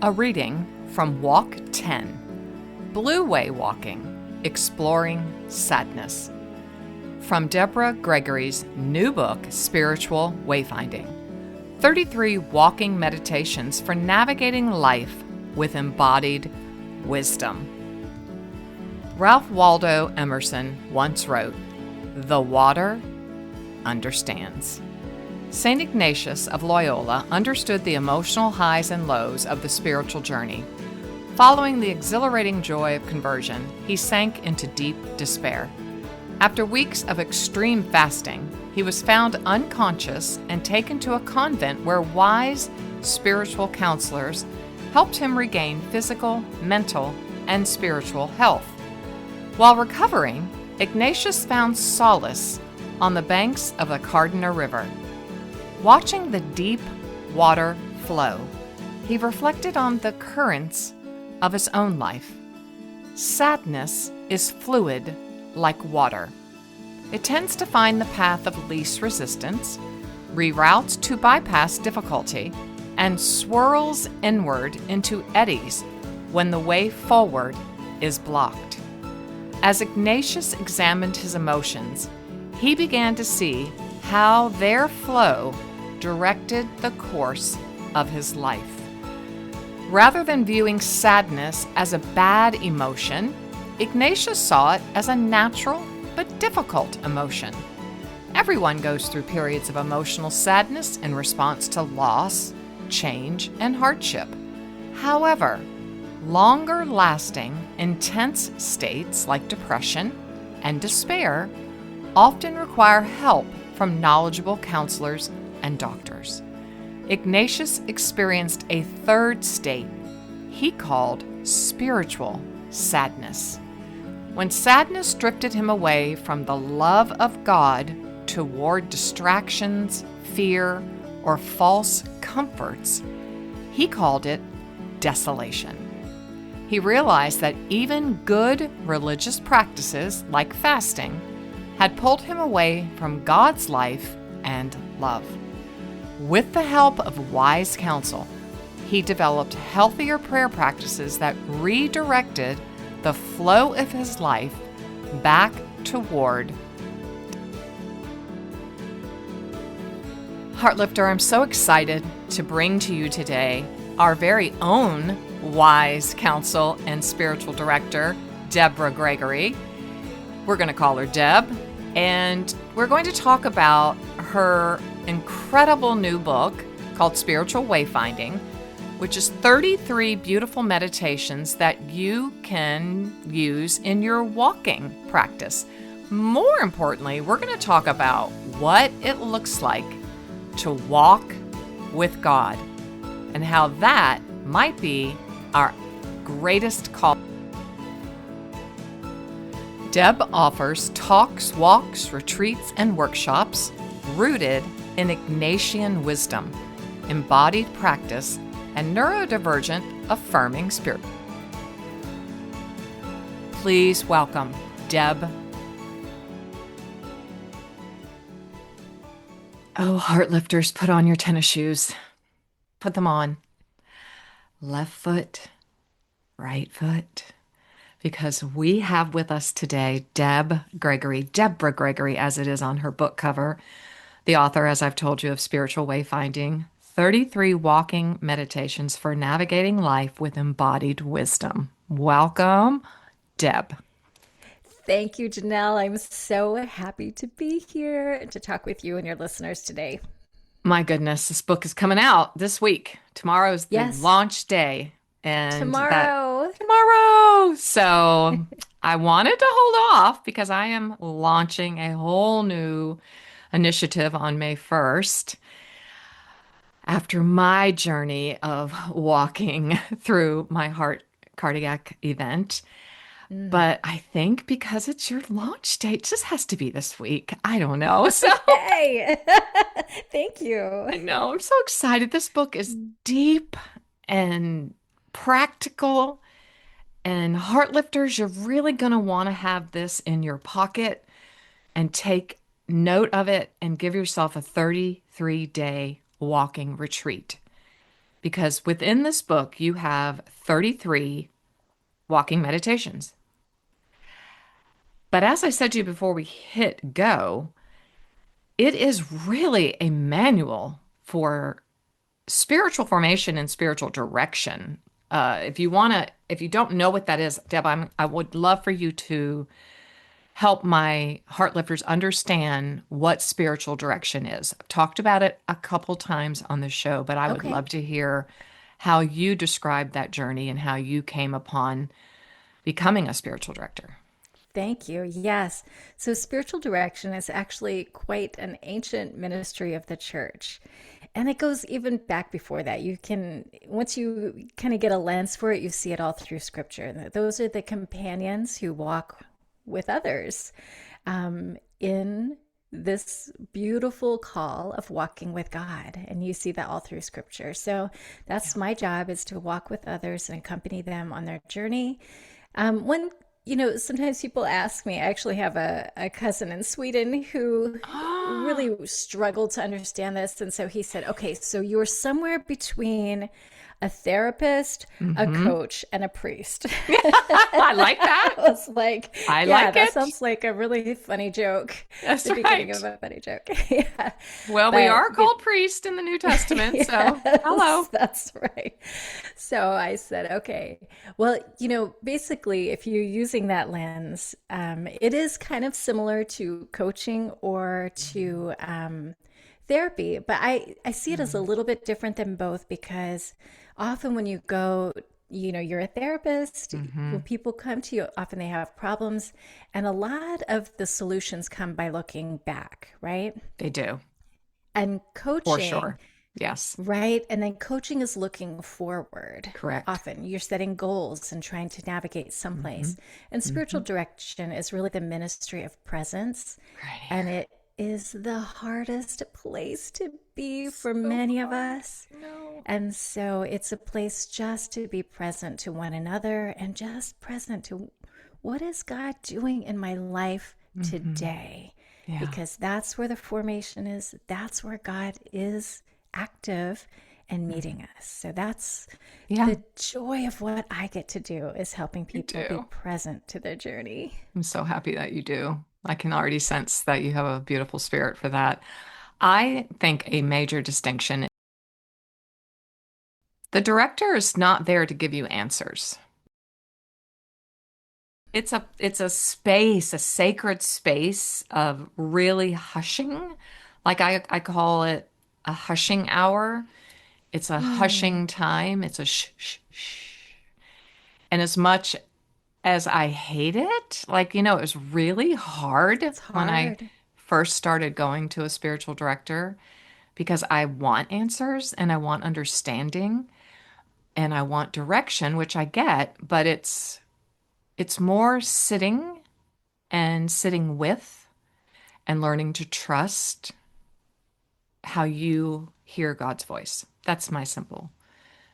A reading from Walk 10, Blue Way Walking, Exploring Sadness, from Deborah Gregory's new book, Spiritual Wayfinding, 33 Walking Meditations for Navigating Life with Embodied Wisdom. Ralph Waldo Emerson once wrote, "The water understands." St. Ignatius of Loyola understood the emotional highs and lows of the spiritual journey. Following the exhilarating joy of conversion, he sank into deep despair. After weeks of extreme fasting, he was found unconscious and taken to a convent where wise spiritual counselors helped him regain physical, mental, and spiritual health. While recovering, Ignatius found solace on the banks of the Cardinal River. Watching the deep water flow, he reflected on the currents of his own life. Sadness is fluid like water. It tends to find the path of least resistance, reroutes to bypass difficulty, and swirls inward into eddies when the way forward is blocked. As Ignatius examined his emotions, he began to see how their flow directed the course of his life. Rather than viewing sadness as a bad emotion, Ignatius saw it as a natural but difficult emotion. Everyone goes through periods of emotional sadness in response to loss, change, and hardship. However, longer-lasting, intense states like depression and despair often require help from knowledgeable counselors and doctors. Ignatius experienced a third state he called spiritual sadness. When sadness drifted him away from the love of God toward distractions, fear, or false comforts, he called it desolation. He realized that even good religious practices like fasting had pulled him away from God's life and love. With the help of wise counsel, he developed healthier prayer practices that redirected the flow of his life back toward. Heartlifter, I'm so excited to bring to you today our very own wise counsel and spiritual director, Deborah Gregory. We're going to call her Deb, and we're going to talk about her incredible new book called Spiritual Wayfinding, which is 33 beautiful meditations that you can use in your walking practice. More importantly, we're going to talk about what it looks like to walk with God and how that might be our greatest call. Deb offers talks, walks, retreats, and workshops rooted in Ignatian wisdom, embodied practice, and neurodivergent affirming spirit. Please welcome Deb. Oh, Heartlifters, put on your tennis shoes. Put them on. Left foot, right foot. Because we have with us today Deborah Gregory, as it is on her book cover, the author, as I've told you, of Spiritual Wayfinding, 33 Walking Meditations for Navigating Life with Embodied Wisdom. Welcome, Deb. Thank you, Janelle. I'm so happy to be here and to talk with you and your listeners today. My goodness, this book is coming out this week. Tomorrow is the launch day. And tomorrow. So I wanted to hold off because I am launching a whole new initiative on May 1st after my journey of walking through my heart cardiac event. But I think because it's your launch date, it just has to be this week. I don't know. So hey, thank you. I know. I'm so excited. This book is deep and practical, and Heartlifters, you're really going to want to have this in your pocket and take note of it and give yourself a 33-day walking retreat. because within this book, you have 33 walking meditations. But as I said to you before we hit go, it is really a manual for spiritual formation and spiritual direction. If you don't know what that is, Deb, I would love for you to help my heart lifters understand what spiritual direction is. I've talked about it a couple times on the show, but I would Okay. love to hear how you described that journey and how you came upon becoming a spiritual director. Thank you. Yes. So, spiritual direction is actually quite an ancient ministry of the church. And it goes even back before that. You can, once you kind of get a lens for it, you see it all through scripture. And those are the companions who walk with others in this beautiful call of walking with God. And you see that all through scripture. So, Yeah. that's my job, is to walk with others and accompany them on their journey. When sometimes people ask me, I actually have a cousin in Sweden who really struggled to understand this. And so he said, okay, so you're somewhere between a therapist, a Mm-hmm. coach, and a priest. I like I that. was like, I yeah, like that it. sounds like a really funny joke. That's The beginning right. of a funny joke. Yeah. Well, we But are called priest in the New Testament, so yes, hello. that's right. So I said, okay, well, basically, if you're using that lens, it is kind of similar to coaching or to therapy, but I see it as a little bit different than both, because often when you go, you're a therapist, Mm-hmm. when people come to you, often they have problems, and a lot of the solutions come by looking back, right? They do, And for coaching, sure. Yes, right? And then coaching is looking forward. correct. Often you're setting goals and trying to navigate Mm-hmm. someplace. And Mm-hmm. spiritual direction is really the ministry of presence. Right And here. it is the hardest place to be for So many of hard. us. No. And so it's a place just to be present to one another and just present to what is God doing in my life Mm-hmm. today? Yeah. Because that's where the formation is. That's where God is active and Mhm. meeting us. So that's Yeah, the joy of what I get to do, is helping you people be do. present to their journey. I'm so happy that you do. I can already sense that you have a beautiful spirit for that. I think a major distinction, the director is not there to give you answers. It's a space, a sacred space of really hushing. Like I call it a hushing hour. It's a Mm, hushing time. It's a shh, shh, shh. And as much as I hate it, like, it was really hard it's when I hard. first started going to a spiritual director because I want answers and I want understanding and I want direction, which I get, but it's more sitting and sitting with and learning to trust how you hear God's voice. That's my simple,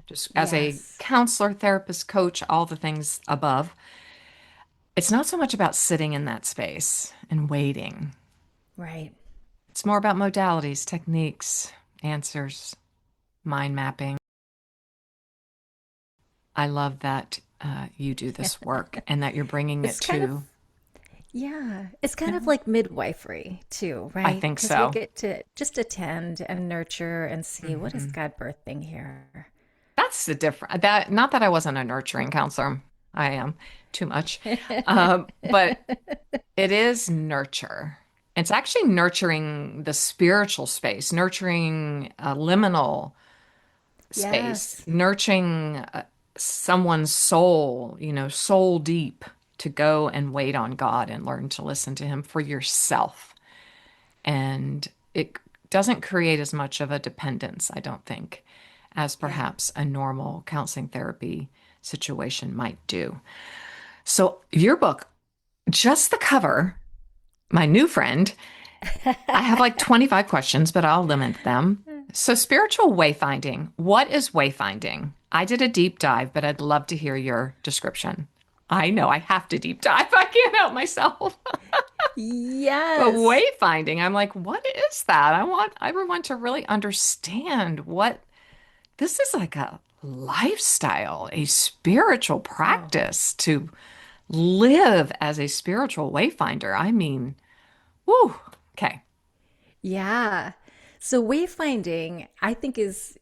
just as a Yes, counselor, therapist, coach, all the things above. It's not so much about sitting in that space and waiting. right. It's more about modalities, techniques, answers, mind mapping. I love that you do this work and that you're bringing it It's kind of, to. yeah, it's kind of Yeah, like midwifery too, I right? think Because we so. get to just attend and nurture and see what is Hmm. God birthing here. That's the difference. That not that I wasn't a nurturing counselor. I am too much. But it is nurture. It's actually nurturing the spiritual space, nurturing a liminal space, Yes. nurturing someone's soul, soul deep to go and wait on God and learn to listen to Him for yourself. And it doesn't create as much of a dependence, I don't think, as Yeah. perhaps a normal counseling therapy situation might do. So, your book, just the cover, my new friend, I have like 25 questions, but I'll limit them. So, spiritual wayfinding. What is wayfinding? I did a deep dive, but I'd love to hear your description. I know I have to deep dive. I can't help myself. But Yes. wayfinding, I'm like, what is that? I want everyone to really understand what this is like a lifestyle, a spiritual Oh, practice to live as a spiritual wayfinder. I mean, whoo. Okay. yeah. So wayfinding, I think, is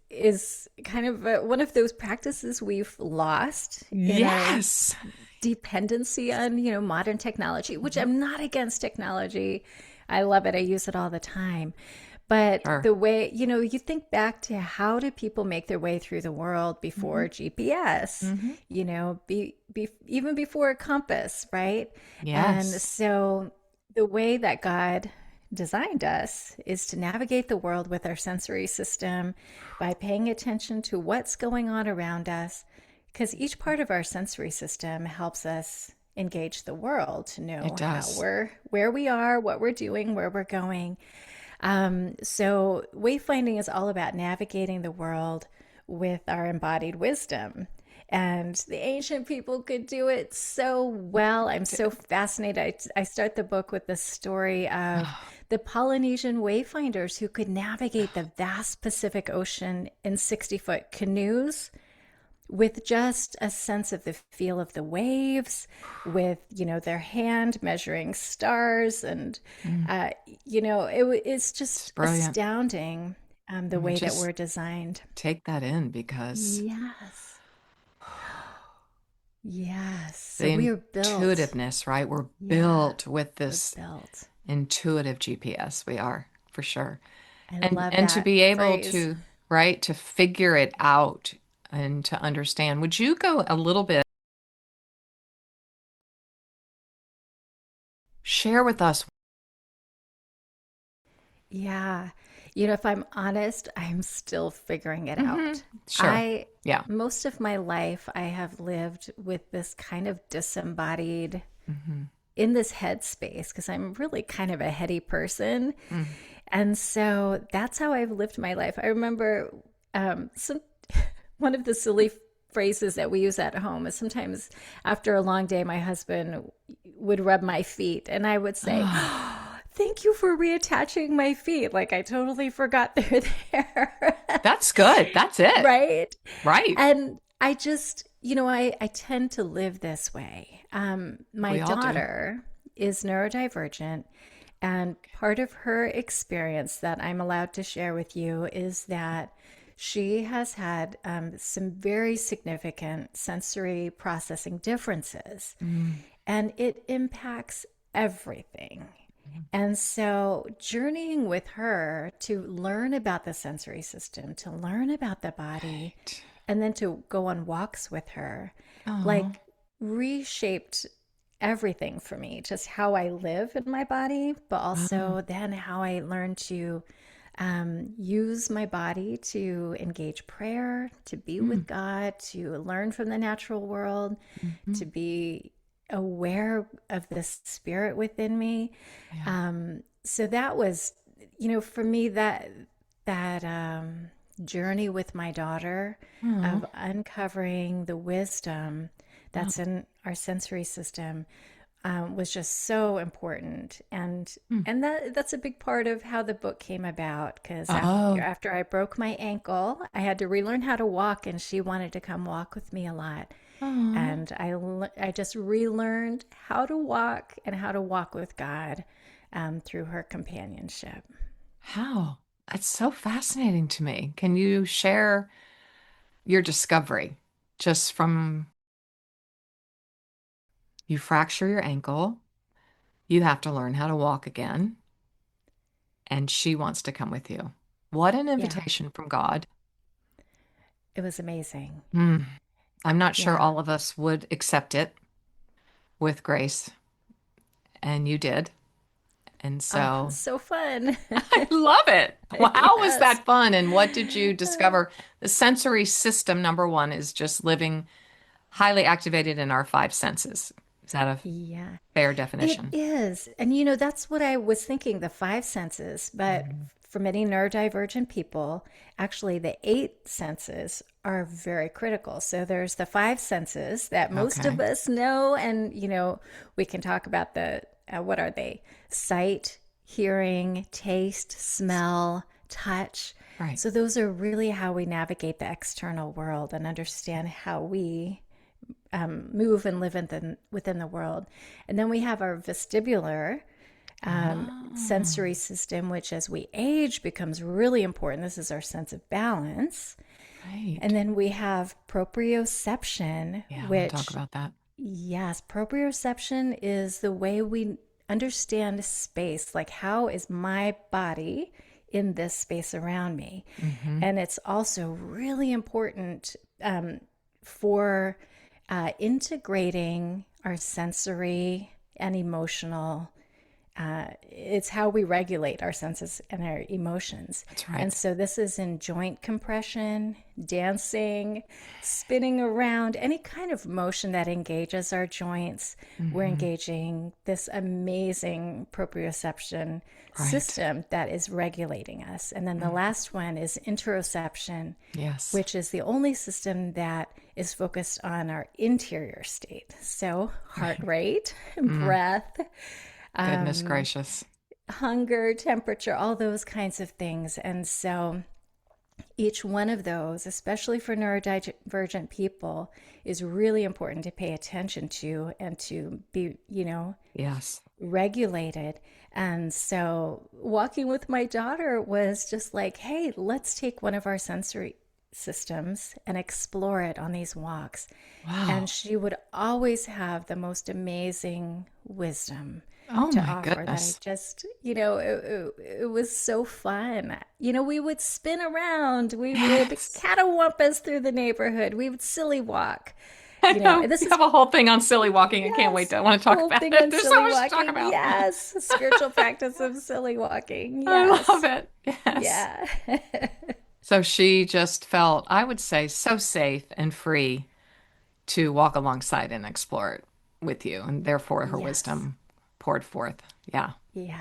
kind of one of those practices we've lost in our Yes. dependency on, modern technology, which Mhm. I'm not against technology. I love it. I use it all the time. But Sure. the way, you think back to how did people make their way through the world Hmm. before GPS, Hmm. even before a compass, right? And Yes. so the way that God designed us is to navigate the world with our sensory system by paying attention to what's going on around us, because each part of our sensory system helps us engage the world to It know how does. we're where we are, what we're doing, where we're going. So wayfinding is all about navigating the world with our embodied wisdom. And the ancient people could do it so well. I'm so fascinated. I start the book with the story of the Polynesian wayfinders who could navigate the vast Pacific Ocean in 60-foot canoes with just a sense of the feel of the waves, with their hand measuring stars, and Mm, uh, it's it's just brilliant. astounding, I the mean, way that just we're designed. take that in because Yes, yes. So we the are built. intuitiveness, right? We're Yeah, built with we're this built. intuitive GPS. We are for sure. I And love to that be able phrase. to, right, to figure it out and to understand. Would you go a little bit, share with us? Yeah. If I'm honest, I'm still figuring it Hmm. out. Sure. I, Yeah. most of my life, I have lived with this kind of disembodied, Hmm. in this headspace, because I'm really kind of a heady person. Mm. And so that's how I've lived my life. I remember some one of the silly phrases that we use at home is sometimes after a long day, my husband would rub my feet, and I would say, Oh, "Oh, thank you for reattaching my feet. Like I totally forgot they're there." that's good. That's it. Right? Right. And I just, I tend to live this way. My We all do. daughter is neurodivergent, and part of her experience that I'm allowed to share with you is that she has had some very significant sensory processing differences, Mm. and it impacts everything. And so, journeying with her to learn about the sensory system, to learn about the body, Right. and then to go on walks with her, Oh. like reshaped everything for me, just how I live in my body, but Oh. also then how I learn to use my body to engage prayer, to be Mm. with God, to learn from the natural world, Hmm. to be aware of the spirit within me. Yeah. So that was, for me, that journey with my daughter Oh. of uncovering the wisdom Oh. that's in our sensory system was just so important, and Mm. that's a big part of how the book came about. Because Oh. after I broke my ankle, I had to relearn how to walk, and she wanted to come walk with me a lot. Oh. And I just relearned how to walk and how to walk with God through her companionship. How? That's so fascinating to me. Can you share your discovery just from you fracture your ankle, you have to learn how to walk again, and she wants to come with you. What an Yeah, invitation from God. it was amazing. Hmm. I'm not sure Yeah. all of us would accept it with grace, and you did. And Oh, so so fun. I love it. Well, how was Yes. that fun? And what did you discover? The sensory system, number one, is just living highly activated in our five senses. Is that a Yeah. fair It definition? is. And that's what I was thinking, the five senses. But Mhm. for many neurodivergent people, actually the eight senses are very critical. So there's the five senses that most of Okay. us know. And, we can talk about what are they? Sight, hearing, taste, smell, touch. Right. So those are really how we navigate the external world and understand how we move and live within the world. And then we have our vestibular Oh, sensory system, which as we age becomes really important. This is our sense of balance. And right. then we have proprioception, Yeah, I want to talk which, about that. yes, proprioception is the way we understand space. Like, how is my body in this space around me? Mm-hmm. And it's also really important for integrating our sensory and emotional. It's how we regulate our senses and our emotions. That's And right. so this is in joint compression, dancing, spinning around, any kind of motion that engages our joints. We're Mm-hmm. engaging this amazing proprioception Right. system that is regulating us. And then the Mm. last one is interoception, Yes. which is the only system that is focused on our interior state. So, heart Right. rate, Mm. breath, Goodness gracious. hunger, temperature, all those kinds of things. And so each one of those, especially for neurodivergent people, is really important to pay attention to and to be, Yes. regulated. And so walking with my daughter was just like, hey, let's take one of our sensory systems and explore it on these walks. And Wow. she would always have the most amazing wisdom Oh to my offer that I goodness. just, it was so fun. We would spin around, we would Yes. catawampus through the neighborhood, we would silly walk, I know. and this You is, have a whole thing on silly walking. I can't wait yes, to I want to talk whole about thing it. on There's so silly much to talk walking. about. Yes, spiritual practice of silly walking. I love Yes. it. Yes. Yeah. So she just felt, I would say, so safe and free to walk alongside and explore it with you, and therefore her Yes. wisdom poured forth. Yeah, Yeah.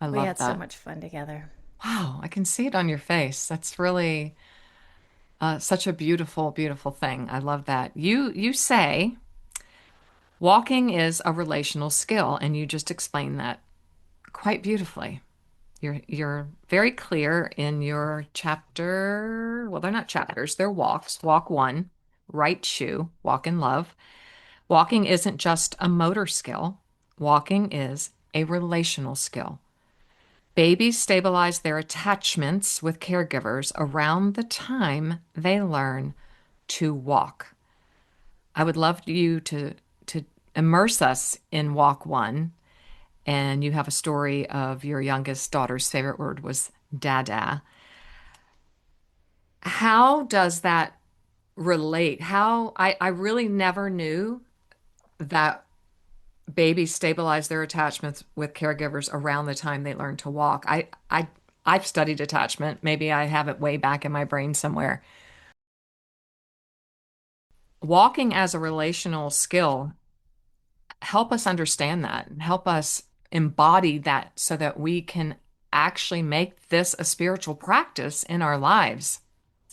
I We love had so that. much fun together. Wow, I can see it on your face. That's really such a beautiful, beautiful thing. I love that. You say walking is a relational skill, and you just explained that quite beautifully. You're very clear in your chapter. Well, they're not chapters, they're walks. Walk one, right shoe, walk in love. Walking isn't just a motor skill. Walking is a relational skill. Babies stabilize their attachments with caregivers around the time they learn to walk. I would love you to immerse us in walk one. And you have a story of your youngest daughter's favorite word was dada. How does that relate? I really never knew that babies stabilize their attachments with caregivers around the time they learn to walk. I've studied attachment. Maybe I have it way back in my brain somewhere. Walking as a relational skill, help us understand that and help us embody that so that we can actually make this a spiritual practice in our lives.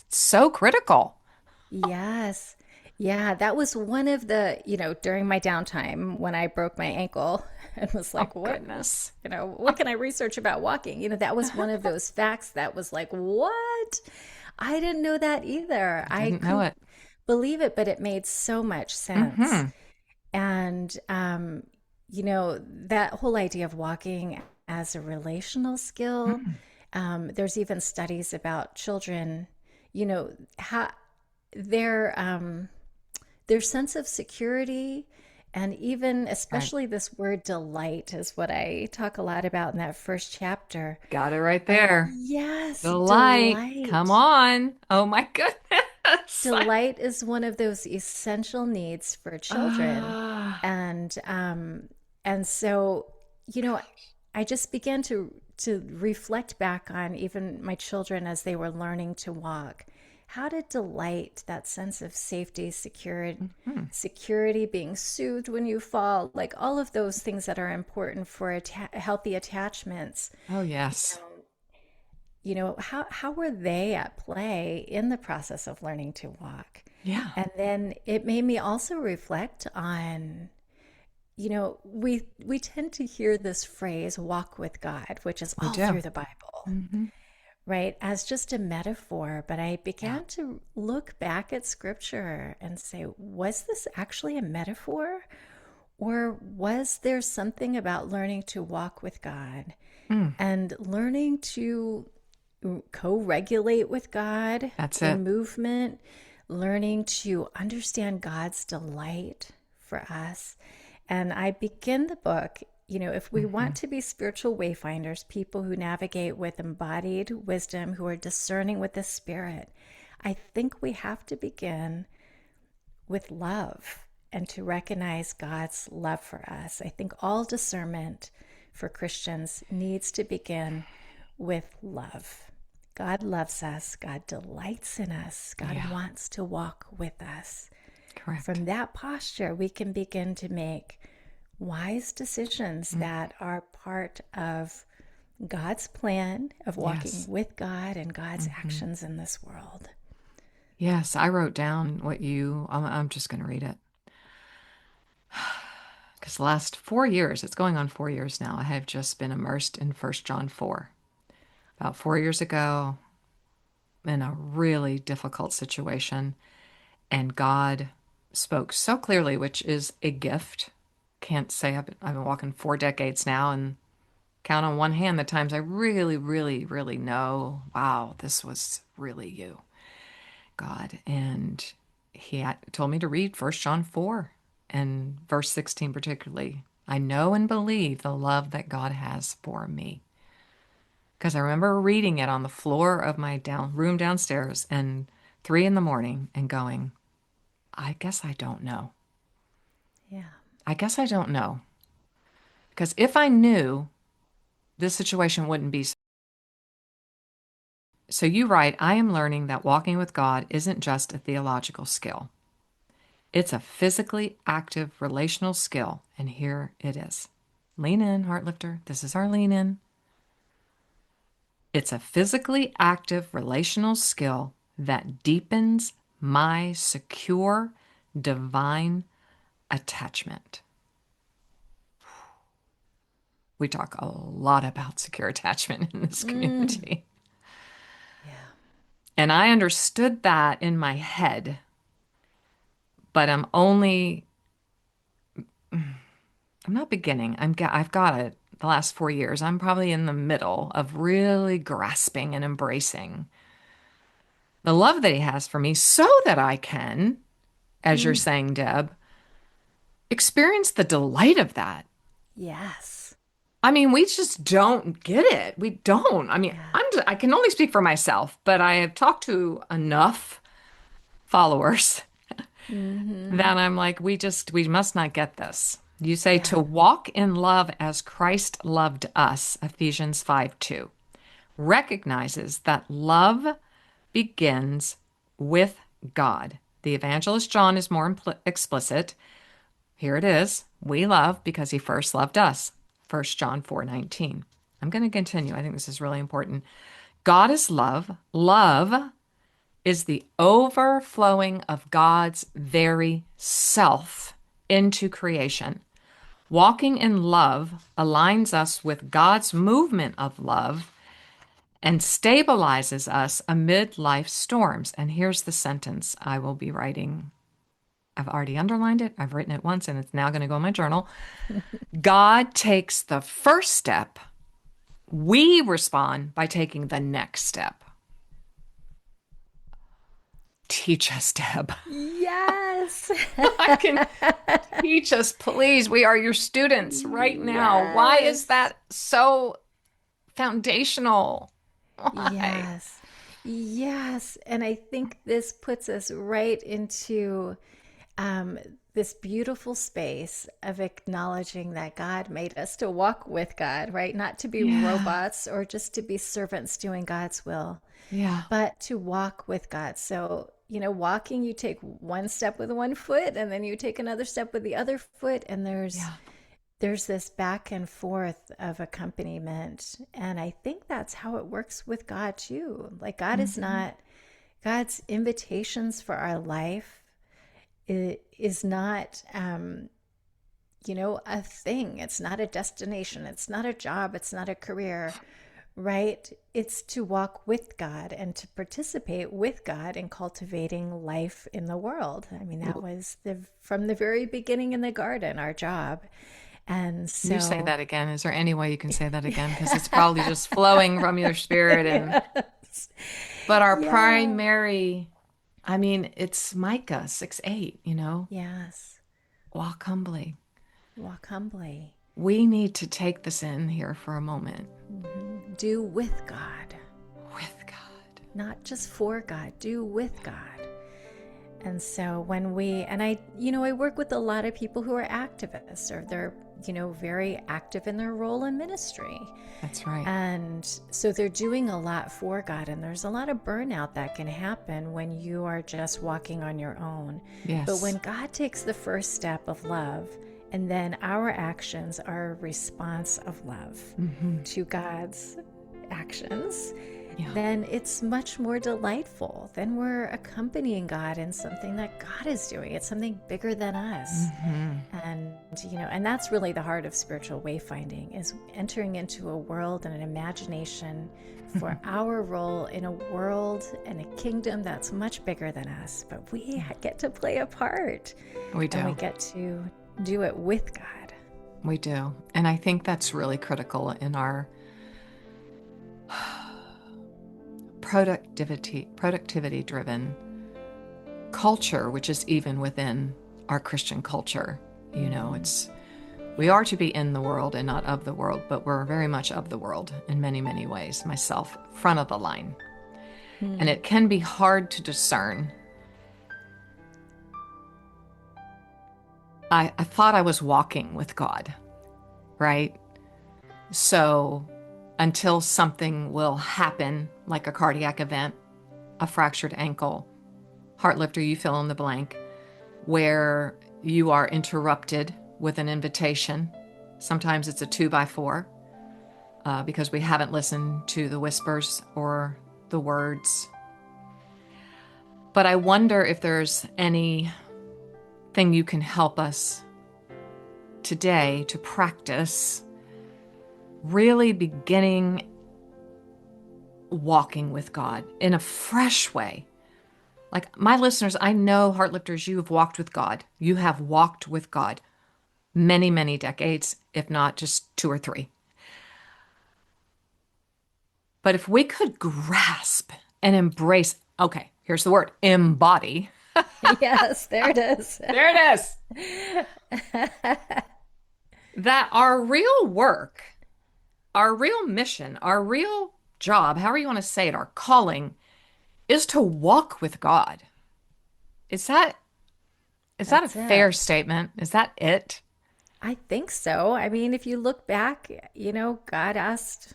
It's so critical. Yes. Yeah, that was one of the, during my downtime when I broke my ankle and was Oh, like, goodness. what can I research about walking? That was one of those facts that was like, what? I didn't know that either. I I didn't know couldn't it. believe it, but it made so much sense. Hmm. And, that whole idea of walking as a relational skill, there's even studies about children, how their sense of security, and even Right. especially this word delight is what I talk a lot about in that first chapter. Got it right there. Yes, The light. Come delight. on. Oh my goodness. Delight is one of those essential needs for children. Ah, And so, you know, I just began to reflect back on even my children as they were learning to walk. How to delight, that sense of safety, mhm. security, being soothed when you fall, like all of those things that are important for healthy attachments. Oh, yes. How were they at play in the process of learning to walk? Yeah, And then it made me also reflect on, we tend to hear this phrase, walk with God, which is we all do. through the Bible, Hmm. right, as just a metaphor. But I Yeah. began to look back at scripture and say, was this actually a metaphor? Or was there something about learning to walk with God Mm, and learning to co regulate with God that's it. in movement, learning to understand God's delight for us? And I begin the book, if we Hmm. want to be spiritual wayfinders, people who navigate with embodied wisdom, who are discerning with the Spirit, I think we have to begin with love and to recognize God's love for us. I think all discernment for Christians needs to begin with love. God loves us. God delights in us. God Yeah, wants to walk with us. correct. From that posture, we can begin to make wise decisions Mm, that are part of God's plan of walking yes. with God and God's Hmm. actions in this world. Yes, I wrote down what I'm just going to read it. Because the last 4 years, it's going on 4 years now, I have just been immersed in First John 4. About 4 years ago, in a really difficult situation, and God spoke so clearly, which is a gift. Can't say I've been walking 4 decades now and count on one hand the times I really, really, really know, wow, this was really you, God. And he told me to read First John 4 and verse 16 particularly. I know and believe the love that God has for me. Because I remember reading it on the floor of my room downstairs and 3 in the morning and going, I guess I don't know. Yeah. I guess I don't know. Because if I knew, this situation wouldn't be. So you write, I am learning that walking with God isn't just a theological skill. It's a physically active relational skill. And here it is. Lean in, heart lifter. This is our lean in. It's a physically active relational skill that deepens my secure divine attachment. We talk a lot about secure attachment in this Mm. community. Yeah. And I understood that in my head, but I'm not beginning. I've got it the last 4 years. I'm probably in the middle of really grasping and embracing the love that he has for me so that I can, as you're Mm. saying, Deb, experience the delight of that. Yes. I mean, we just don't get it. We don't. I mean, Yeah. I can only speak for myself, but I have talked to enough followers Mm-hmm. that I'm like, we must not get this. You say Yeah. to walk in love as Christ loved us, Ephesians 5:2, recognizes that love begins with God. The evangelist John is more explicit. Here it is. We love because he first loved us. 1 John 4:19. I'm going to continue. I think this is really important. God is love. Love is the overflowing of God's very self into creation. Walking in love aligns us with God's movement of love and stabilizes us amid life's storms. And here's the sentence I will be writing. I've already underlined it. I've written it once and it's now going to go in my journal. God takes the first step. We respond by taking the next step. Teach us, Deb. Yes. I can teach us, please. We are your students right now. Why is Yes. that so foundational? Why? Yes. Yes. And I think this puts us right into um, this beautiful space of acknowledging that God made us to walk with God, right? Not to be Yeah. robots or just to be servants doing God's will, Yeah. but to walk with God. So, walking, you take one step with one foot and then you take another step with the other foot, and there's Yeah. there's this back and forth of accompaniment. And I think that's how it works with God too. Like God is Hmm. not God's invitations for our life is not a thing. It's not a destination. It's not a job. It's not a career. right? It's to walk with God and to participate with God in cultivating life in the world. I mean, that was from the very beginning in the garden, our job. And Can you say so, that again? Is there any way you can say that again? Because it's probably just flowing from your spirit. yes, But our yeah, primary, I mean, it's Micah 6:8, yes, walk humbly. walk humbly. We need to take this in here for a moment. Do with God, With God. not just for God, do with God. And so and I work with a lot of people who are activists or they're, very active in their role in ministry. That's right. And so they're doing a lot for God. And there's a lot of burnout that can happen when you are just walking on your own. But when Yes. God takes the first step of love, and then our actions are a response of love to God's actions, Yeah. then it's much more delightful. Then we're accompanying God in something that God is doing. It's something bigger than us. And, and that's really the heart of spiritual wayfinding is entering into a world and an imagination for our role in a world and a kingdom that's much bigger than us. But we get to play a part We and we do. get to do it with God. We do. And I think that's really critical in our productivity driven culture, which is even within our Christian culture. We are to be in the world and not of the world, but we're very much of the world in many, many ways. Myself, front of the line. And it can be hard to discern. I thought I was walking with God, right? So until something will happen, like a cardiac event, a fractured ankle, heart lifter, you fill in the blank, where you are interrupted with an invitation. Sometimes it's a 2x4 because we haven't listened to the whispers or the words. But I wonder if there's anything you can help us today to practice really beginning walking with God in a fresh way. Like my listeners, I know, Heartlifters, you have walked with God. You have walked with God many, many decades, if not just 2 or 3. But if we could grasp and embrace, okay, here's the word, embody. Yes, there it is. There it is. That our real work, our real mission, our real job, however you want to say it, our calling is to walk with God. Is that a That's fair it. statement? Is that it? I think so. I mean, if you look back, God asked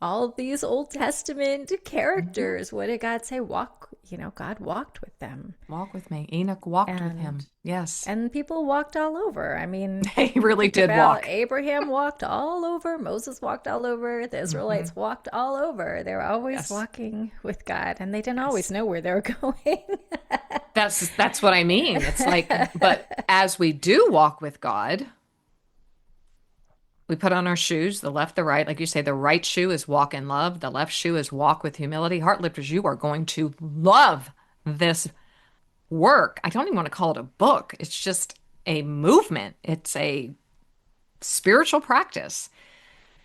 all of these Old Testament Mhm. characters, what did God say? God walked with them. Walk with me. Enoch walked with And him. Yes. and people walked all over. I mean, He really think did about walk. Abraham walked all over, Moses walked all over, the Hmm. Israelites walked all over. They were always Yes. walking with God, and they didn't always Yes. know where they were going. That's what I mean. It's like, but as we do walk with God, we put on our shoes, the left, the right. Like you say, the right shoe is walk in love. The left shoe is walk with humility. Heart lifters, you are going to love this work. I don't even want to call it a book. It's just a movement. It's a spiritual practice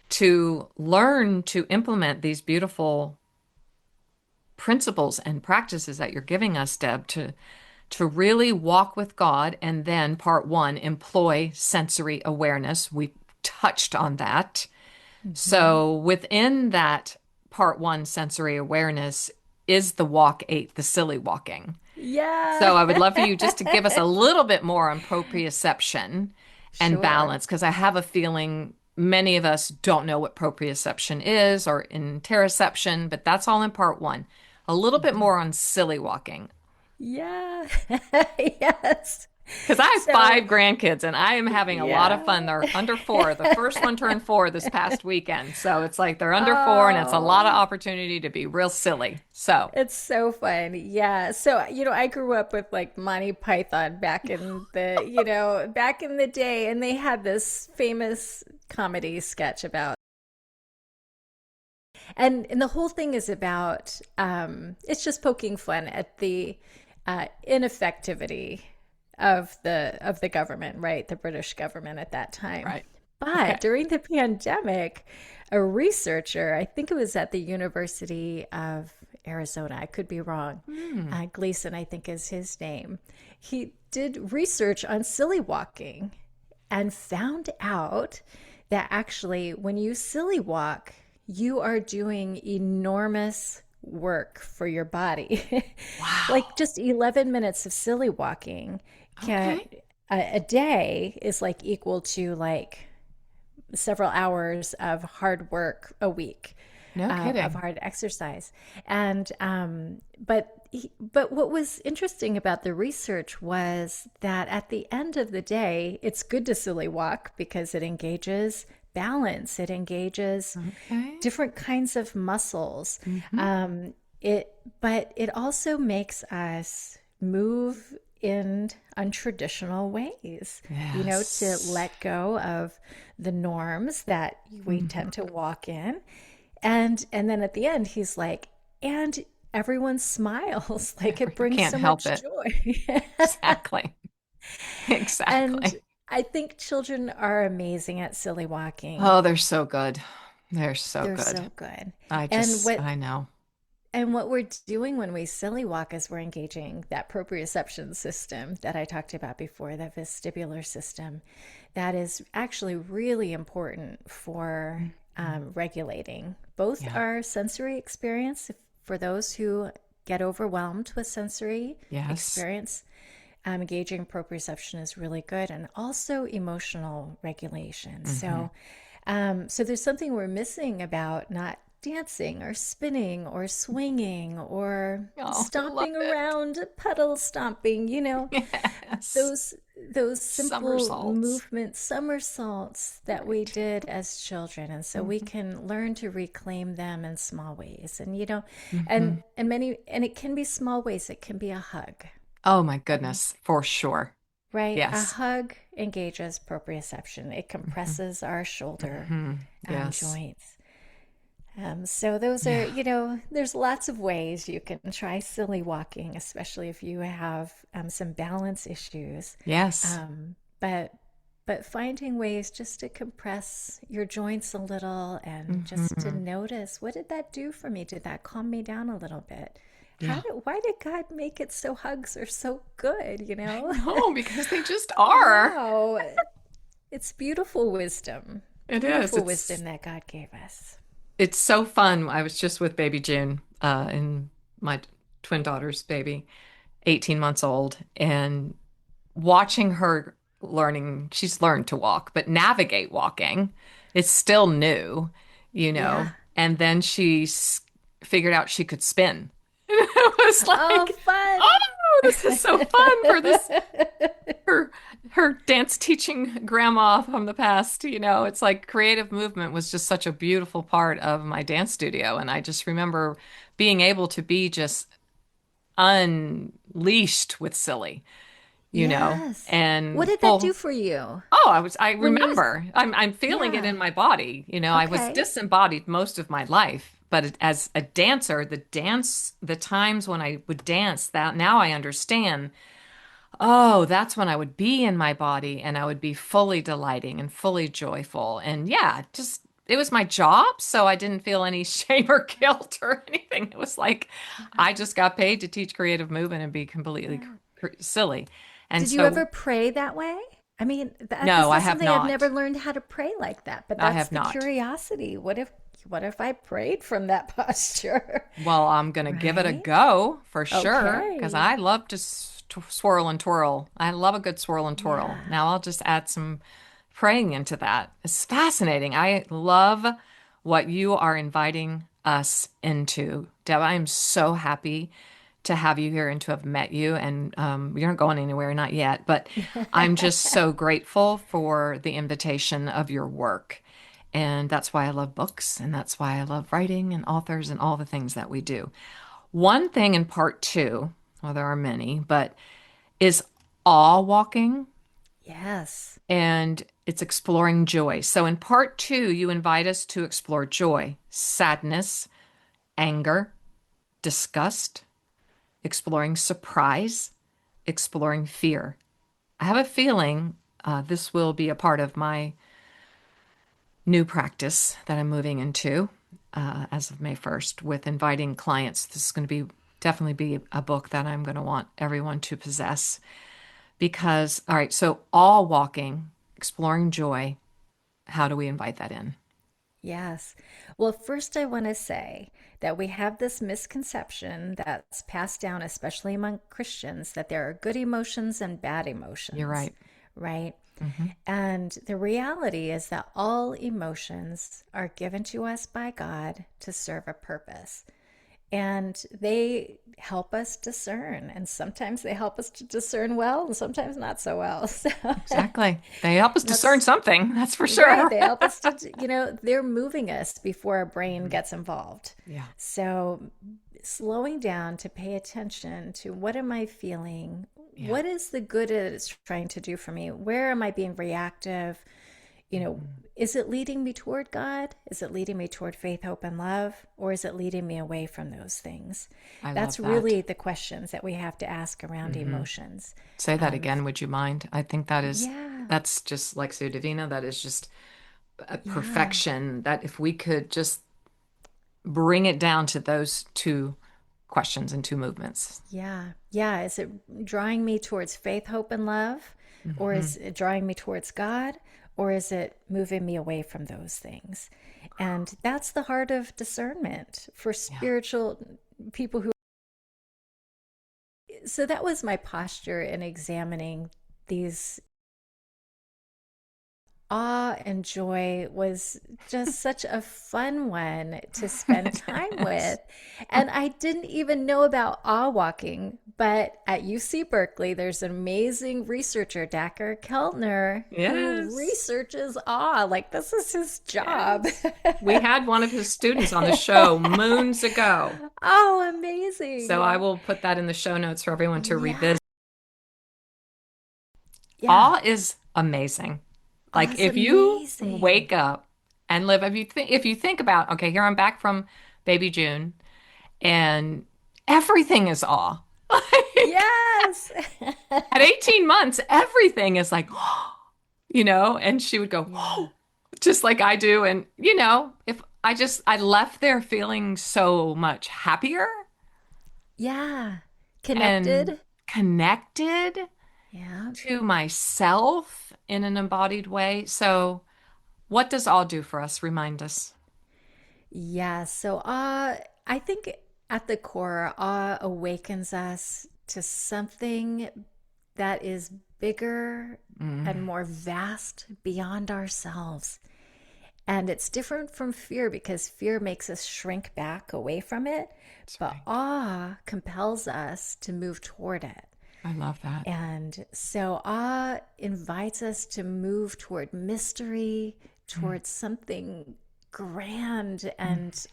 to learn to implement these beautiful principles and practices that you're giving us, Deb, to really walk with God. And then part one, employ sensory awareness. We touched on that. Hmm. So within that part one, sensory awareness, is the walk 8, the silly walking. Yeah. So I would love for you just to give us a little bit more on proprioception and Sure. balance, because I have a feeling many of us don't know what proprioception is or interoception, but that's all in part one. A little bit Mhm. more on silly walking. Yeah. Yes. Because I have So, 5 grandkids and I am having a lot of yeah. fun. They're under 4. The first one turned 4 this past weekend. So it's like they're under 4 and it's a lot of Oh, opportunity to be real silly. So, it's so fun. Yeah. So, I grew up with like Monty Python back in the day, and they had this famous comedy sketch about And the whole thing is about it's just poking fun at the ineffectivity of the government, right? The British government at that time. Right. Okay. But during the pandemic, a researcher, I think it was at the University of Arizona, I could be wrong. Hmm. Gleason, I think is his name. He did research on silly walking and found out that actually, when you silly walk, you are doing enormous work for your body. Like Wow. just 11 minutes of silly walking can Okay. a day is like equal to like several hours of hard work a week, No of kidding. hard exercise. And but what was interesting about the research was that at the end of the day, it's good to silly walk because it engages balance, it engages Okay. different kinds of muscles. Hmm. Um, it, but it also makes us move in untraditional ways, to Yes. let go of the norms that we Hmm. tend to walk in. And then at the end, he's like, and everyone smiles, like it You brings can't so help much it. joy. Exactly. And Exactly. I think children are amazing at silly walking. Oh, they're so good. They're so They're good. so good. I And just, what I know. And what we're doing when we silly walk is we're engaging that proprioception system that I talked about before, the vestibular system, that is actually really important for Mhm. regulating both Yeah. our sensory experience for those who get overwhelmed with sensory Yes. experience. Engaging proprioception is really good, and also emotional regulation. Hmm. So there's something we're missing about not dancing or spinning or swinging or Oh, I love stomping it. around, puddle stomping, Yes. those those simple Somersaults. movement somersaults that we Right. did as children. And so we Hmm. can learn to reclaim them in small ways. And Hmm. and it can be small ways. It can be a hug. Oh my goodness, for sure. Right? A Yes. hug engages proprioception. It Hmm. compresses our shoulder Hmm. Yes. joints. So those are, Yeah. there's lots of ways you can try silly walking, especially if you have some balance issues. Yes. But finding ways just to compress your joints a little and just to Hmm. notice, what did that do for me? Did that calm me down a little bit? Yeah. Why did God make it so hugs are so good, I know because they just are. Wow. It's beautiful wisdom. It is. Beautiful wisdom that God gave us. It's so fun. I was just with baby June, and my twin daughter's baby, 18 months old, and watching her learning, she's learned to walk, but navigate walking is still new, Yeah. And then figured out she could spin. It was Oh, like, fun. oh, this is so fun for this her her dance teaching grandma from the past, it's like creative movement was just such a beautiful part of my dance studio. And I just remember being able to be just unleashed with silly, Yes. What and did that do full. for you Oh, I when you was, remember. I'm feeling it in yeah. my body. I was Okay. disembodied most of my life, but as a dancer, the times when I would dance, that now I understand. Oh, that's when I would be in my body and I would be fully delighting and fully joyful. And yeah, just it was my job, so I didn't feel any shame or guilt or anything. It was like I just got paid to teach creative movement and be completely Yeah. silly. And Did you so, ever pray that way? I mean, no, this I is have something I've never not. learned how to pray like that, but I that's have the not. curiosity. What if I prayed from that posture? Well, I'm gonna give it a Right? go for sure because Okay. I love to swirl and twirl. I love a good swirl and twirl. Yeah. Now I'll just add some praying into that. It's fascinating. I love what you are inviting us into. Deb, I am so happy to have you here and to have met you. And you're not going anywhere, not yet, but I'm just so grateful for the invitation of your work. And that's why I love books, and that's why I love writing and authors and all the things that we do. One thing in part two, well, there are many, but is awe walking. Yes. And It's exploring joy. So in part two, you invite us to explore joy, sadness, anger, disgust, exploring surprise, exploring fear. I have a feeling this will be a part of my new practice that I'm moving into as of May 1st with inviting clients. This is going to be definitely be a book that I'm going to want everyone to possess because, all right, so all walking, exploring joy, how do we invite that in? Yes. Well, first, I want to say that we have this misconception that's passed down, especially among Christians, that there are good emotions and bad You're emotions, right. right? Hmm. And the reality is that all emotions are given to us by God to serve a purpose. And they help us discern. And sometimes they help us to discern well, and sometimes not so well. So Exactly. They help us discern that's something, that's for right. sure. They help us to, they're moving us before our brain Mhm. gets involved. Yeah. So slowing down to pay attention to what am I feeling? Yeah. What is the good it's trying to do for me? Where am I being reactive? You know, Mhm. is it leading me toward God? Is it leading me toward faith, hope, and love? Or is it leading me away from those things? I That's love that. really the questions that we have to ask around Hmm. emotions. Say that Um, again, would you mind? I think yeah, that's just like Sue Divina. That is just a yeah. perfection that if we could just bring it down to those two questions and two movements. Yeah. Yeah. Is it drawing me towards faith, hope, and love? Or Hmm. is it drawing me towards God? Or is it moving me away from those things? And that's the heart of discernment for Yeah. spiritual people who. So that was my posture in examining these. Awe and joy was just such a fun one to spend It time is. with. And I didn't even know about awe walking, but at UC Berkeley, there's an amazing researcher, Dacher Keltner, who Yes. researches awe. Like, this is his job. Yes. We had one of his students on the show moons ago. Oh, So I amazing. will put that in the show notes for everyone to Yeah. revisit. Yeah. Awe is amazing. Awe Like is if you amazing. wake up and live, if you think about, okay, here I'm back from baby June and everything is awe. Like Yes. at 18 months, everything is like, and she would go, Yeah. just like I do. And, if I left there feeling so much happier Yeah. and Connected. connected Yeah. to myself in an embodied way. So, what does all do for us? Remind us. Yeah. So I think at the core, awe awakens us to something that is bigger and Mm, more vast beyond ourselves. And it's different from fear because fear makes us shrink back away from it, that's but right. awe compels us to move toward it. I love that. And so awe invites us to move toward mystery, Mm, towards something grand. mm. And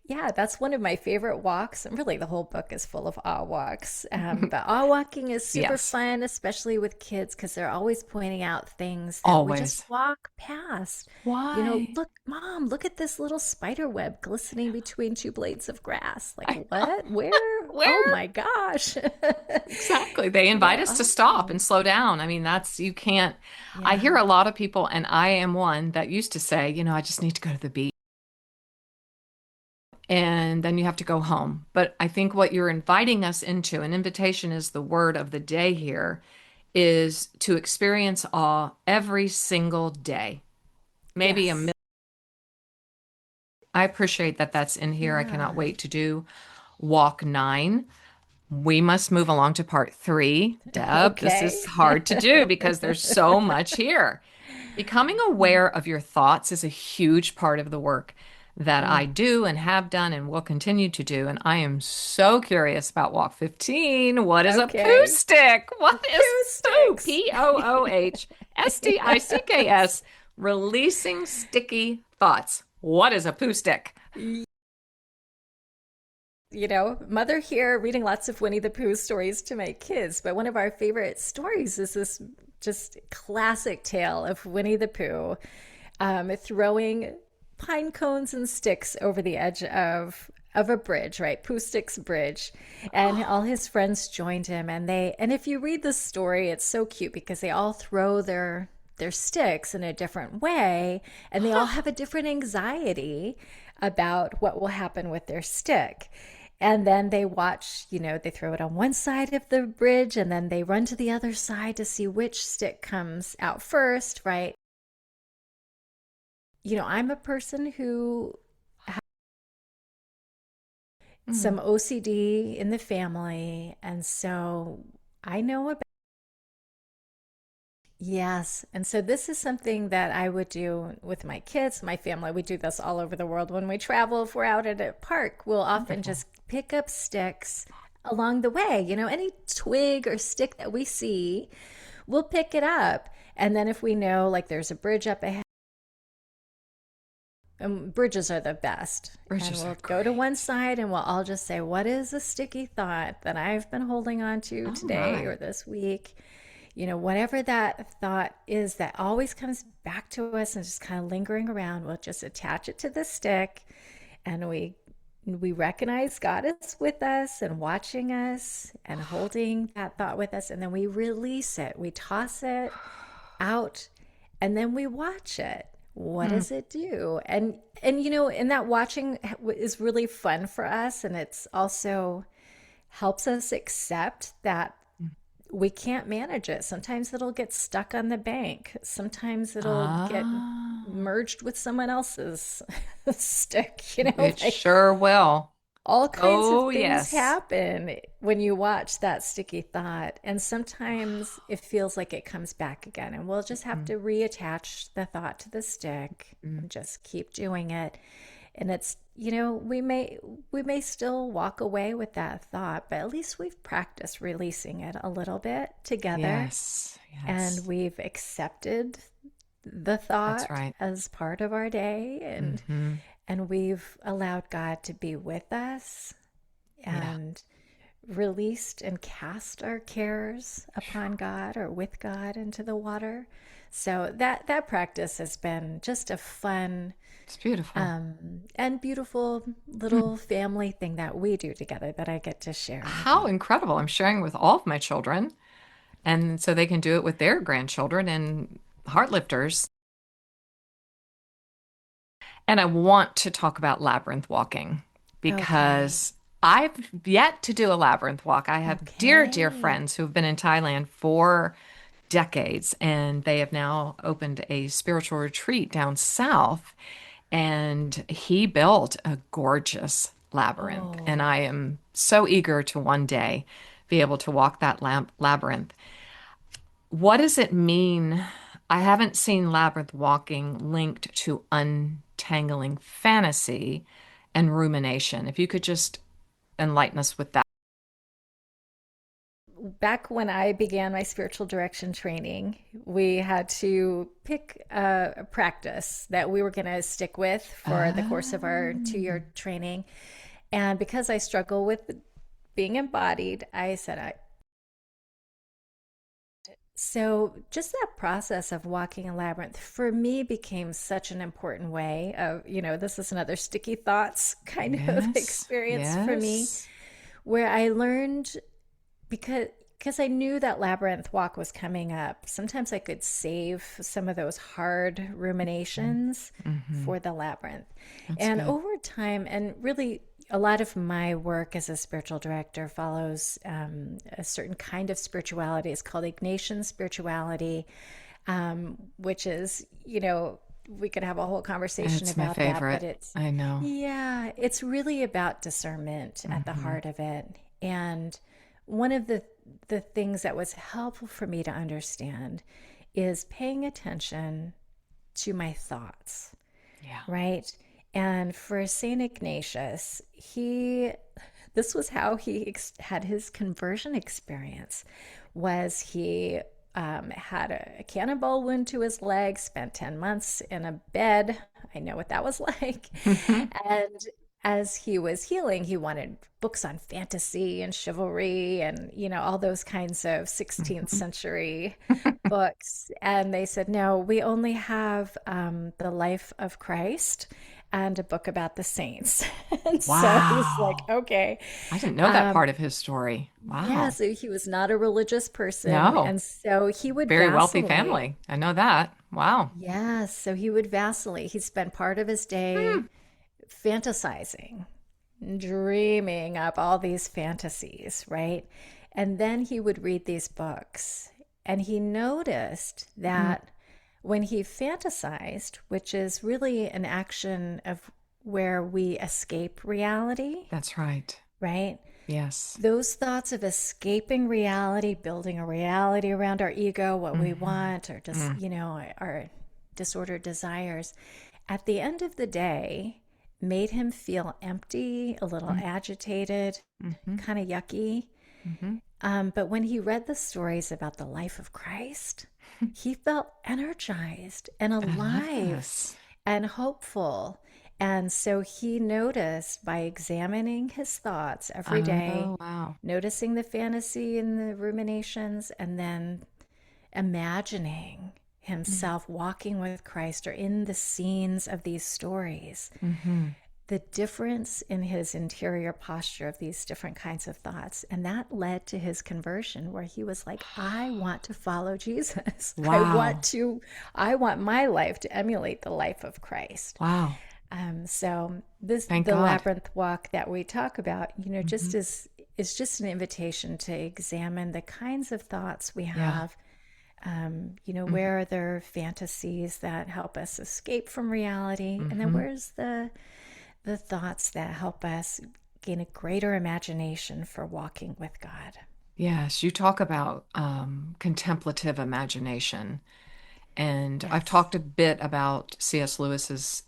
yeah, that's one of my favorite walks. And really, the whole book is full of awe walks. But awe walking is super Yes, fun, especially with kids, because they're always pointing out things that we just always. walk past. Why? Look, mom, look at this little spider web glistening between two blades of grass. Like, I know. what? Where? Oh Where? my gosh. Exactly. They invite us to stop Oh, and slow down. I mean, you can't. I hear yeah. a lot of people, and I am one that used to say, I just need to go to the beach. And then you have to go home. But I think what you're inviting us into, an invitation is the word of the day here, is to experience awe every single day. Maybe a million. Yes. I appreciate that that's in here. I cannot Yeah. wait to do walk 9. We must move along to part 3. Deb, this is Okay. hard to do because there's so much here. Becoming aware of your thoughts is a huge part of the work that I Mm, do and have done and will continue to do. And I am so curious about walk 15. What is a poo okay. stick? What is Poo poo? sticks. POOHSTICKS. Releasing sticky thoughts. What is a poo stick? Mother here reading lots of Winnie the Pooh stories to my kids, but one of our favorite stories is this just classic tale of Winnie the Pooh throwing pine cones and sticks over the edge of a bridge, right? Pooh Sticks Bridge. And all his friends joined him and if you read the story, it's so cute because they all throw their sticks in a different way and they all have a different anxiety about what will happen with their stick. And then they watch, they throw it on one side of the bridge and then they run to the other side to see which stick comes out first, right? I'm a person who has Mm. some OCD in the family. And so I know about, yes. And so this is something that I would do with my kids, my family. We do this all over the world when we travel. If we're out at a park, we'll often Wonderful. just pick up sticks along the way. Any twig or stick that we see, we'll pick it up. And then if we know like there's a bridge up ahead, and bridges are the best. And Bridges we'll are go to great. one side and we'll all just say, what is a sticky thought that I've been holding on to Oh today or my. this week? Whatever that thought is that always comes back to us and just kind of lingering around, we'll just attach it to the stick and we recognize God is with us and watching us and holding that thought with us. And then we release it. We toss it out and then we watch it. What Mm. does it do? And that watching is really fun for us, and it's also helps us accept that we can't manage it. Sometimes it'll get stuck on the bank. Sometimes it'll get Ah, merged with someone else's stick, it like sure will. all kinds of Oh, things yes. happen when you watch that sticky thought. And sometimes it feels like it comes back again. And we'll just have Mm, to reattach the thought to the stick mm. and just keep doing it. And it's, we may still walk away with that thought, but at least we've practiced releasing it a little bit together. Yes, And yes. we've accepted the That's thought right. as part of our day Hmm. and we've allowed God to be with us Yeah. and released and cast our cares upon God or with God into the water. So that practice has been just a fun It's beautiful. and beautiful little family thing that we do together that I get to share with How you. incredible. I'm sharing with all of my children, and so they can do it with their grandchildren and heart lifters. And I want to talk about labyrinth walking Okay. because I've yet to do a labyrinth walk. I have dear, dear Okay. friends who have been in Thailand for decades, and they have now opened a spiritual retreat down south. And he built a gorgeous labyrinth. And Oh, I am so eager to one day be able to walk that labyrinth. What does it mean? I haven't seen labyrinth walking linked to untangling fantasy and rumination. If you could just enlighten us with that. back when I began my spiritual direction training, we had to pick a practice that we were going to stick with for the course of our 2 year training. And because I struggle with being embodied, I said, so just that process of walking a labyrinth for me became such an important way of, this is another sticky thoughts kind of Yes, experience for me, yes. where I learned because I knew that labyrinth walk was coming up. Sometimes I could save some of those hard ruminations Mm-hmm. for the labyrinth. That's And good. over time, and really a lot of my work as a spiritual director follows a certain kind of spirituality. It's called Ignatian spirituality, which is, we could have a whole conversation It's my about that, but favorite. I know. yeah, it's really about discernment at the Hmm. heart of it. And one of the things that was helpful for me to understand is paying attention to my thoughts, Yeah. right? And for Saint Ignatius, this was how he had his conversion experience. Was he had a cannonball wound to his leg, spent 10 months in a bed. I know what that was like. Hmm. And as he was healing, he wanted books on fantasy and chivalry and, all those kinds of 16th Mhm. century books. And they said, no, we only have the life of Christ and a book about the saints. And so he's like, Wow. okay. I didn't know that Um, part of his story. yeah, Wow. so he was not a religious person. No. And so he would Very wealthy vacillate. family. I know that. Wow. Yes, so he would vacillate. He'd spend part of his day Hmm. fantasizing, dreaming up all these fantasies, right? And then he would read these books. And he noticed Mm, that when he fantasized, which is really an action of where we escape reality, that's right. right? Yes. Those thoughts of escaping reality, building a reality around our ego, what we Hmm. want, or just, Mm, our disordered desires, at the end of the day, made him feel empty, a little mm, agitated, mm-hmm, kind of yucky. mm-hmm. But when he read the stories about the life of Christ, he felt energized and I love alive this. and hopeful. And so he noticed by examining his thoughts every day, Oh, wow. noticing the fantasy and the ruminations, and then imagining himself walking with Christ or in the scenes of these stories, Mm-hmm. the difference in his interior posture of these different kinds of thoughts. And that led to his conversion where he was like, I want to follow Jesus. Wow. I want my life to emulate the life of Christ. Wow. So this, Thank the God. labyrinth walk that we talk about, Hmm. just is just an invitation to examine the kinds of thoughts we Yeah. have. Mm-hmm. Where are there fantasies that help us escape from reality, and then Mm-hmm. where's the thoughts that help us gain a greater imagination for walking with God. Yes, you talk about contemplative imagination. And I've Yes. talked a bit about C.S. Lewis's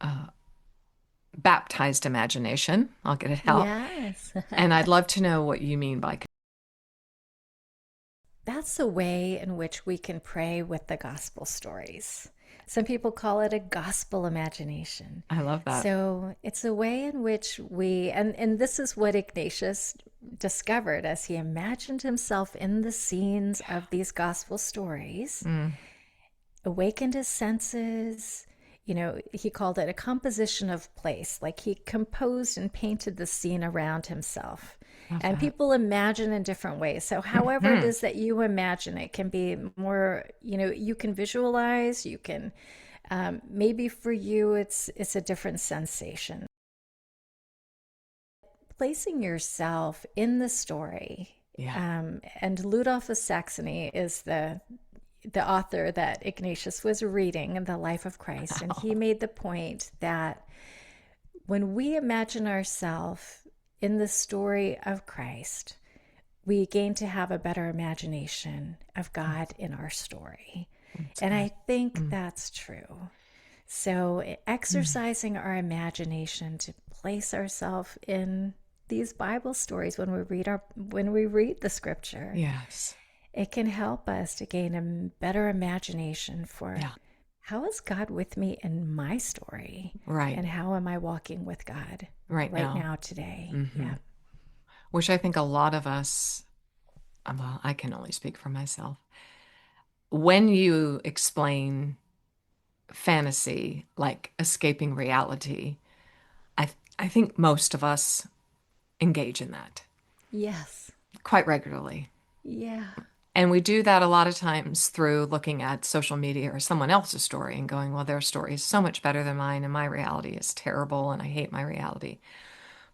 uh, baptized imagination. I'll get it out. Yes. And I'd love to know what you mean by. That's the way in which we can pray with the gospel stories. Some people call it a gospel imagination. I love that. So it's a way in which and this is what Ignatius discovered as he imagined himself in the scenes of these gospel stories, Mm, awakened his senses. He called it a composition of place, like he composed and painted the scene around himself. love And that. people imagine in different ways. So, however it Hmm. is that you imagine, it can be more, you can visualize, you can, maybe for you, it's a different sensation. Placing yourself in the story. Yeah. And Ludolf of Saxony is the author that Ignatius was reading in the life of Christ. And he made the point that when we imagine ourselves in the story of Christ, we gain to have a better imagination of God in our story. That's And good. I think Mm, that's true. So, mm. exercising our imagination to place ourselves in these Bible stories when we read the scripture, Yes. it can help us to gain a better imagination for Yeah. how is God with me in my story, Right. and how am I walking with God Right right now. now today? Hmm. Yeah. Which I think a lot of us, well, I can only speak for myself. When you explain fantasy, like escaping reality, I think most of us engage in that Yes. quite regularly. Yeah. And we do that a lot of times through looking at social media or someone else's story and going, well, their story is so much better than mine, and my reality is terrible, and I hate my reality.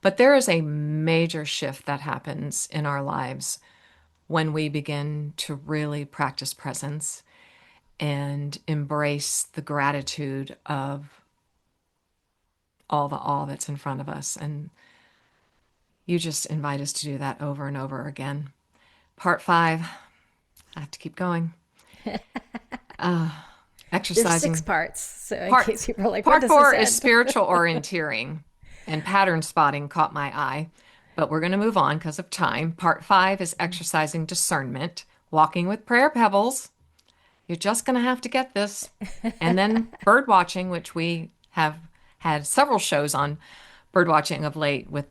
But there is a major shift that happens in our lives when we begin to really practice presence and embrace the gratitude of all the awe that's in front of us. And you just invite us to do that over and over again. Part five, I have to keep going. Uh, There's six exercising. parts. So in Part case people are like, what part does this four is end? spiritual orienteering, and pattern spotting caught my eye, but we're going to move on because of time. Part five is exercising discernment, walking with prayer pebbles. You're just going to have to get this. And then bird watching, which we have had several shows on bird watching of late with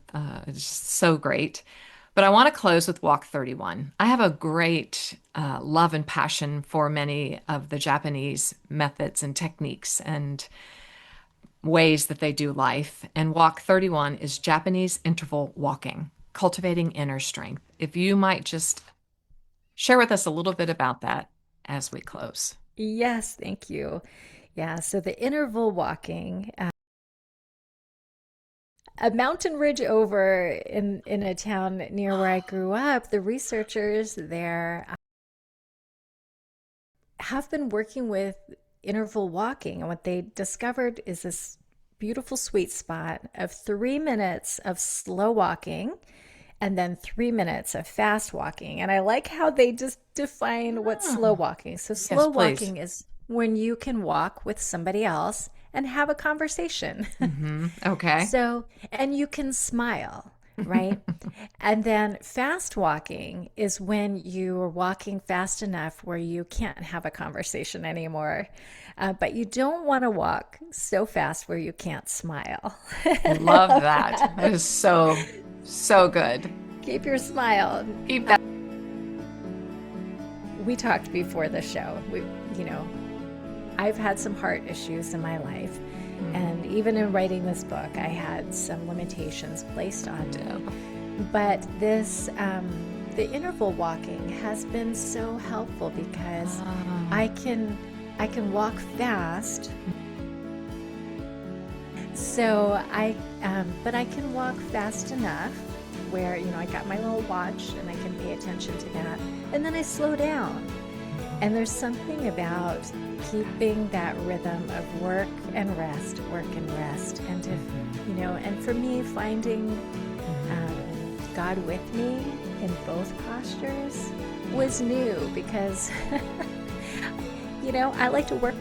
it's just so great. But I want to close with Walk 31. I have a great love and passion for many of the Japanese methods and techniques and ways that they do life. And Walk 31 is Japanese interval walking, cultivating inner strength. If you might just share with us a little bit about that as we close. Yes, thank you. Yeah, so the interval walking, a mountain ridge over in a town near where I grew up, the researchers there have been working with interval walking. And what they discovered is this beautiful sweet spot of 3 minutes of slow walking and then 3 minutes of fast walking. And I like how they just define what's slow walking. So, Yes, slow please. walking is when you can walk with somebody else and have a conversation. Okay. So, and you can smile, right? And then fast walking is when you are walking fast enough where you can't have a conversation anymore. But you don't want to walk so fast where you can't smile. Love that. That is so, so good. Keep your smile. Keep that. We talked before the show. I've had some heart issues in my life. And even in writing this book, I had some limitations placed on me. But the interval walking has been so helpful because I can walk fast. But I can walk fast enough where, I got my little watch and I can pay attention to that. And then I slow down. And there's something about keeping that rhythm of work and rest, and and for me, finding God with me in both postures was new because, I like to work,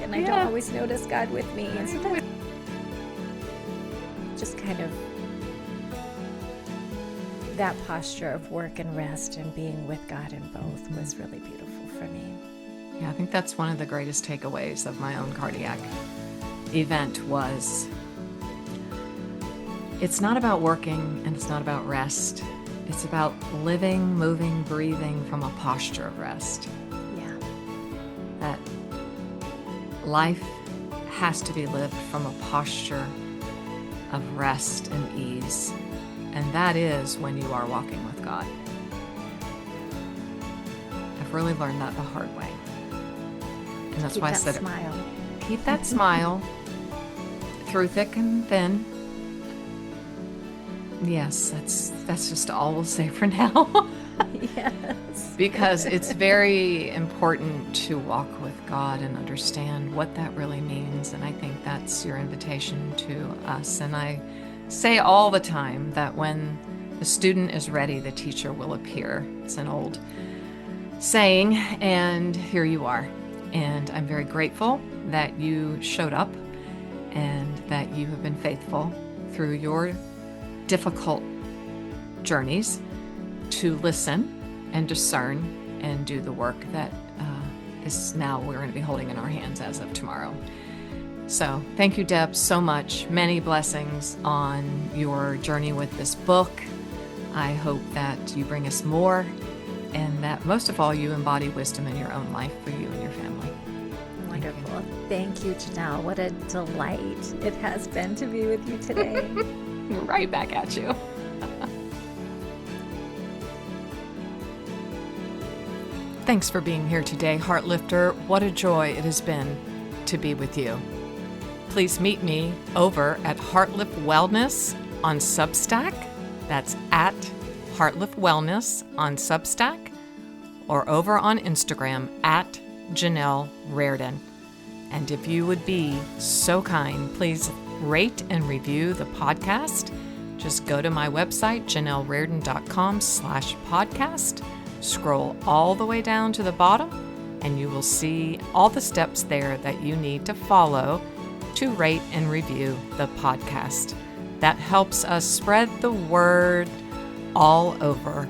and I don't always notice God with me. And sometimes just kind of that posture of work and rest and being with God in both was really beautiful for me. Yeah, I think that's one of the greatest takeaways of my own cardiac event was it's not about working and it's not about rest. It's about living, moving, breathing from a posture of rest. Yeah. That life has to be lived from a posture of rest and ease. And that is when you are walking with God. I've really learned that the hard way. And that's why I said smile. Keep that smile through thick and thin. Yes, that's just all we'll say for now. Yes. Because it's very important to walk with God and understand what that really means. And I think that's your invitation to us. And I say all the time that when the student is ready, the teacher will appear. It's an old saying, and here you are. And I'm very grateful that you showed up and that you have been faithful through your difficult journeys to listen and discern and do the work that is now we're going to be holding in our hands as of tomorrow. So thank you, Deb, so much. Many blessings on your journey with this book. I hope that you bring us more and that most of all you embody wisdom in your own life for you and your family. Wonderful. Thank you, Janelle. What a delight it has been to be with you today. Right back at you. Thanks for being here today, Heartlifter. What a joy it has been to be with you. Please meet me over at Heartlift Wellness on Substack. That's at Heartlift Wellness on Substack, or over on Instagram at Janelle Reardon. And if you would be so kind, please rate and review the podcast. Just go to my website, janellereardon.com/podcast. Scroll all the way down to the bottom, and you will see all the steps there that you need to follow to rate and review the podcast. That helps us spread the word all over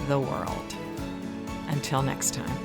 the world. Until next time.